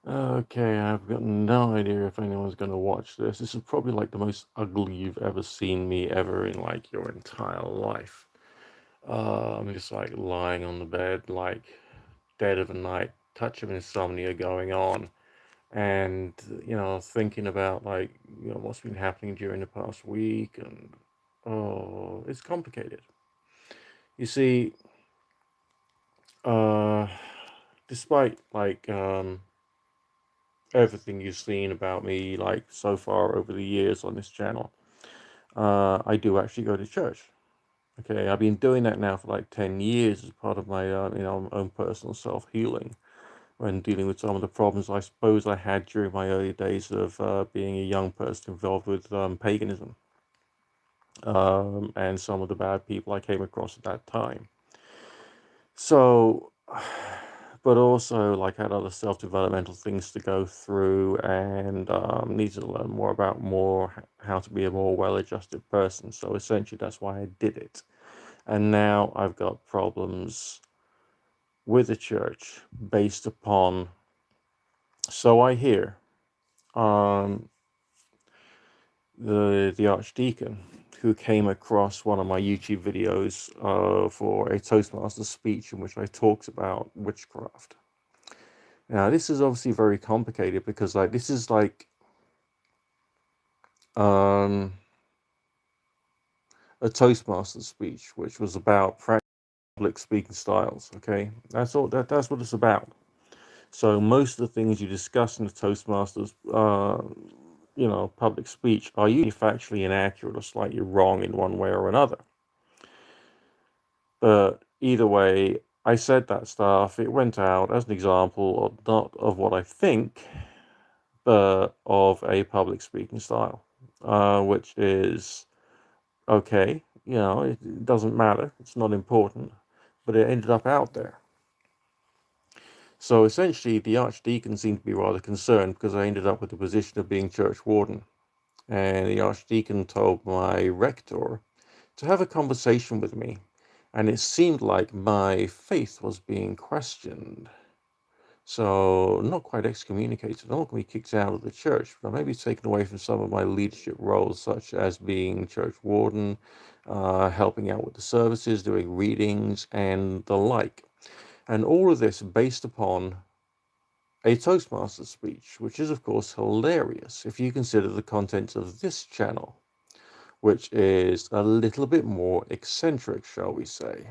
Okay, I've got no idea if anyone's gonna watch this. This is probably like the most ugly you've ever seen me ever in like your entire life. I'm just like lying on the bed, like dead of the night, touch of insomnia going on, and thinking about like what's been happening during the past week, and oh, it's complicated. You see, uh, despite like everything you've seen about me like so far over the years on this channel. I do actually go to church. Okay, I've been doing that now for like 10 years as part of my own personal self-healing when dealing with some of the problems I suppose I had during my early days of being a young person involved with paganism, and some of the bad people I came across at that time. So, but also like had other self-developmental things to go through and needed to learn more about how to be a more well-adjusted person. So essentially that's why I did it. And now I've got problems with the church based upon, so I hear, um, the archdeacon who came across one of my YouTube videos for a Toastmaster speech in which I talked about witchcraft. Now, this is obviously very complicated because, like, this is like um, a Toastmaster speech, which was about public speaking styles. Okay, that's all. That's what it's about. So most of the things you discuss in the Toastmasters, public speech are usually factually inaccurate or slightly wrong in one way or another. But either way, I said that stuff. It went out as an example of not of what I think, but of a public speaking style, which is okay. It doesn't matter. It's not important, but it ended up out there. So essentially, the archdeacon seemed to be rather concerned because I ended up with the position of being church warden. And the archdeacon told my rector to have a conversation with me. And it seemed like my faith was being questioned. So, not quite excommunicated, not going to be kicked out of the church, but maybe taken away from some of my leadership roles, such as being church warden, helping out with the services, doing readings, and the like. And all of this based upon a Toastmaster speech, which is, of course, hilarious if you consider the content of this channel, which is a little bit more eccentric, shall we say.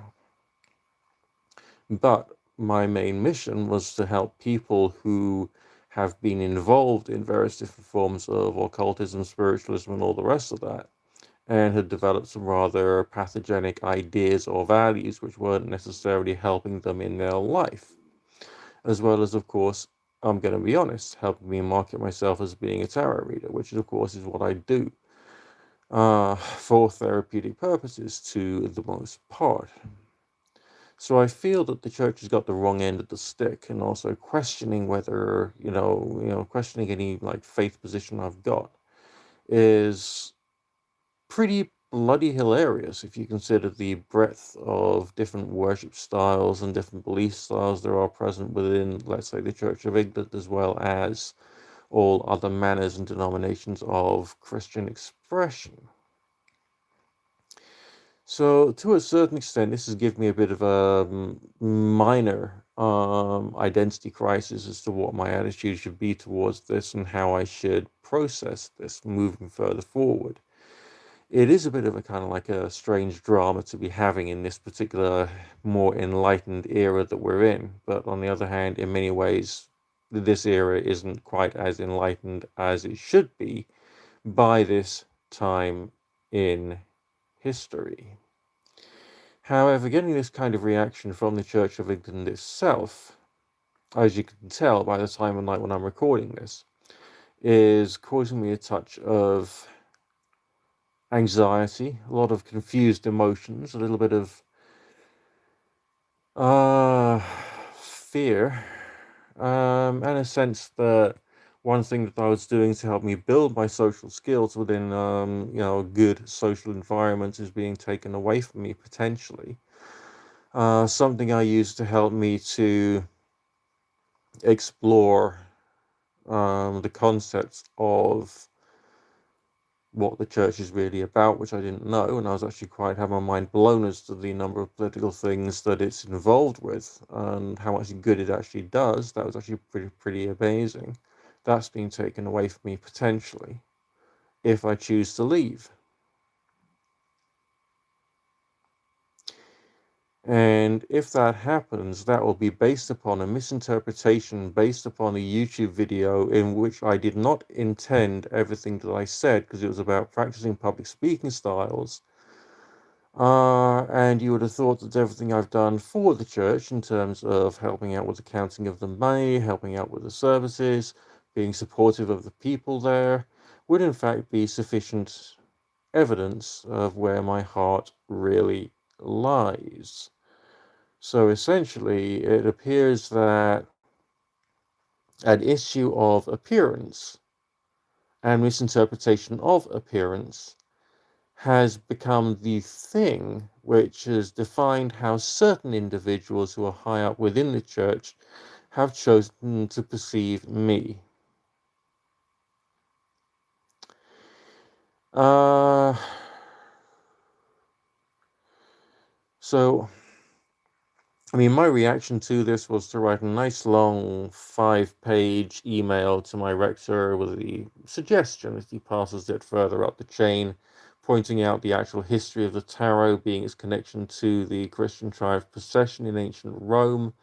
But my main mission was to help people who have been involved in various different forms of occultism, spiritualism, and all the rest of that, and had developed some rather pathogenic ideas or values which weren't necessarily helping them in their life. As well as, of course, I'm going to be honest, helping me market myself as being a tarot reader, which, of course, is what I do for therapeutic purposes to the most part. So I feel that the church has got the wrong end of the stick, and also questioning whether, questioning any like faith position I've got is pretty bloody hilarious if you consider the breadth of different worship styles and different belief styles there are present within, let's say, the Church of England, as well as all other manners and denominations of Christian expression. So, to a certain extent, this has given me a bit of a minor identity crisis as to what my attitude should be towards this and how I should process this moving further forward. It is a bit of a kind of like a strange drama to be having in this particular more enlightened era that we're in. But on the other hand, in many ways, this era isn't quite as enlightened as it should be by this time in history. However, getting this kind of reaction from the Church of England itself, as you can tell by the time of night when I'm recording this, is causing me a touch of anxiety, a lot of confused emotions, a little bit of uh, fear, and a sense that one thing that I was doing to help me build my social skills within, good social environments is being taken away from me potentially. Something I used to help me to explore the concepts of what the church is really about, which I didn't know, and I was actually quite had my mind blown as to the number of political things that it's involved with and how much good it actually does. That was actually pretty amazing. That's being taken away from me potentially if I choose to leave. And if that happens, that will be based upon a misinterpretation, based upon a YouTube video in which I did not intend everything that I said, because it was about practicing public speaking styles. And you would have thought that everything I've done for the church in terms of helping out with the counting of the money, helping out with the services, being supportive of the people there, would in fact be sufficient evidence of where my heart really lies. So essentially, it appears that an issue of appearance and misinterpretation of appearance has become the thing which has defined how certain individuals who are high up within the church have chosen to perceive me. Uh, so, I mean, my reaction to this was to write a nice long 5-page email to my rector with the suggestion that he passes it further up the chain, pointing out the actual history of the tarot being its connection to the Christian triumph procession in ancient Rome,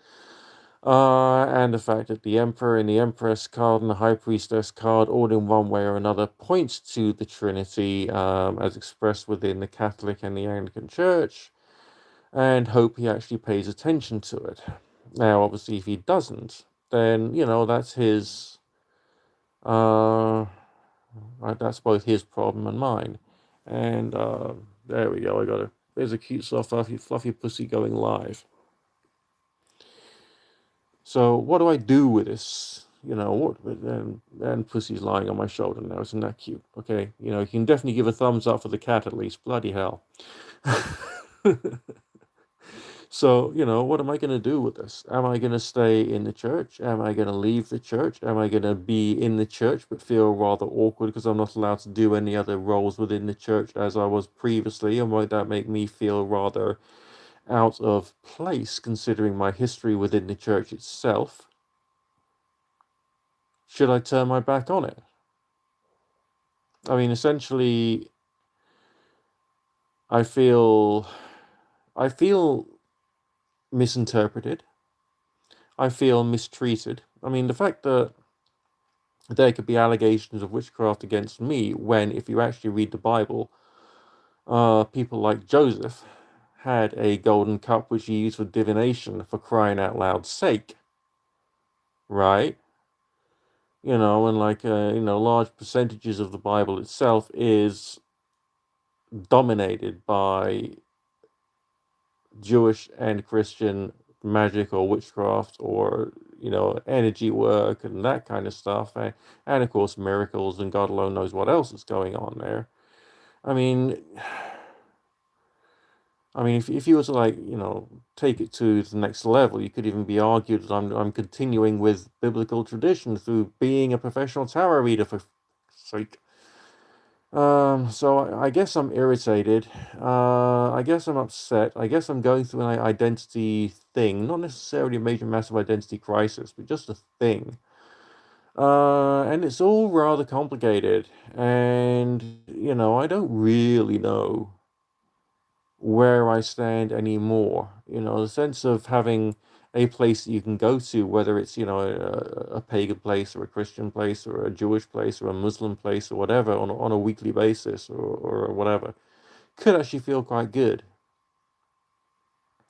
and the fact that the Emperor and the Empress card and the High Priestess card, all in one way or another, points to the Trinity as expressed within the Catholic and the Anglican Church, and hope he actually pays attention to it. Now, obviously, if he doesn't, then, that's his, uh, that's both his problem and mine. And there we go, there's a cute, soft, fluffy pussy going live. So, what do I do with this? And pussy's lying on my shoulder now. Isn't that cute? Okay, you can definitely give a thumbs up for the cat at least. Bloody hell. So, what am I going to do with this? Am I going to stay in the church? Am I going to leave the church? Am I going to be in the church but feel rather awkward because I'm not allowed to do any other roles within the church as I was previously? And might that make me feel rather out of place considering my history within the church itself? Should I turn my back on it? I mean, essentially, I feel misinterpreted. I feel mistreated. I mean, the fact that there could be allegations of witchcraft against me when, if you actually read the Bible, people like Joseph had a golden cup which he used for divination, for crying out loud's sake, right? And like, large percentages of the Bible itself is dominated by Jewish and Christian magic or witchcraft or energy work and that kind of stuff, and of course miracles and God alone knows what else is going on there. I mean, if you were to like take it to the next level, you could even be argued that I'm continuing with biblical tradition through being a professional tarot reader for sake. So I guess I'm irritated. I guess I'm upset. I guess I'm going through an identity thing, not necessarily a major, massive identity crisis, but just a thing. And it's all rather complicated. And, I don't really know where I stand anymore. The sense of having a place that you can go to, whether it's a pagan place or a Christian place or a Jewish place or a Muslim place or whatever on a weekly basis or whatever, could actually feel quite good,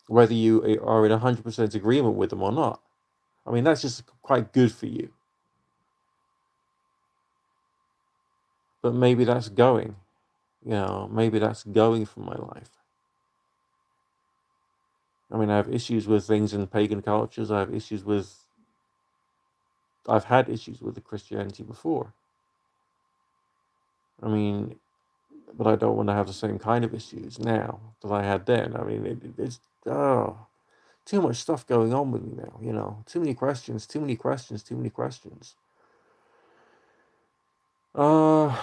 whether you are in 100% agreement with them or not. I mean, that's just quite good for you. But maybe that's going. Maybe that's going from my life. I mean, I have issues with things in pagan cultures. I've had issues with the Christianity before. I mean, but I don't want to have the same kind of issues now that I had then. I mean, it's too much stuff going on with me now. Too many questions, too many questions, too many questions. Uh,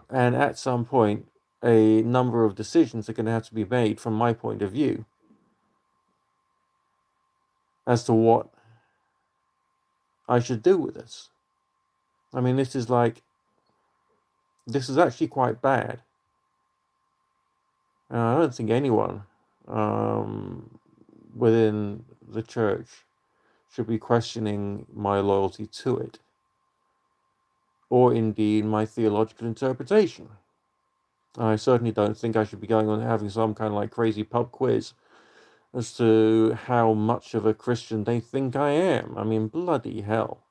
and at some point, a number of decisions are going to have to be made from my point of view as to what I should do with this. I mean, this is actually quite bad. I don't think anyone within the church should be questioning my loyalty to it, or indeed my theological interpretation. I certainly don't think I should be going on having some kind of like crazy pub quiz as to how much of a Christian they think I am. I mean, bloody hell.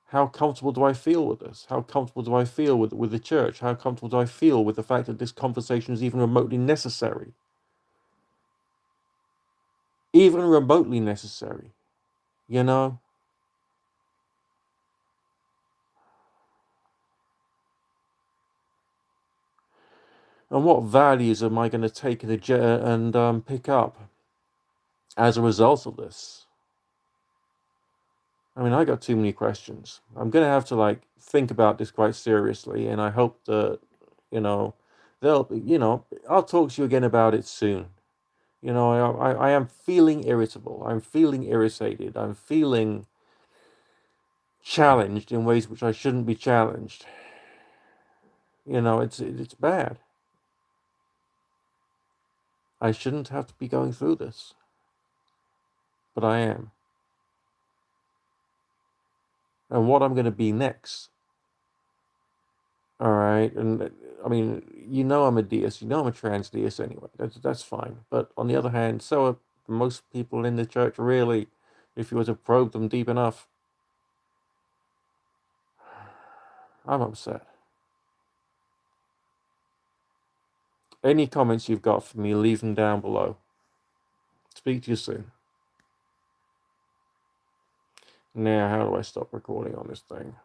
How comfortable do I feel with this? How comfortable do I feel with the church? How comfortable do I feel with the fact that this conversation is even remotely necessary? Even remotely necessary, you know? And what values am I going to take and pick up as a result of this? I mean, I got too many questions. I'm going to have to like think about this quite seriously, and I hope that, you know, I'll talk to you again about it soon. I am feeling irritable. I'm feeling irritated. I'm feeling challenged in ways which I shouldn't be challenged. It's bad. I shouldn't have to be going through this, but I am. And what I'm going to be next, all right? And I mean, I'm a deist. I'm a trans deist anyway. That's fine. But on the other hand, so are most people in the church. Really, if you were to probe them deep enough, I'm upset. Any comments you've got for me, leave them down below. Speak to you soon. Now, how do I stop recording on this thing?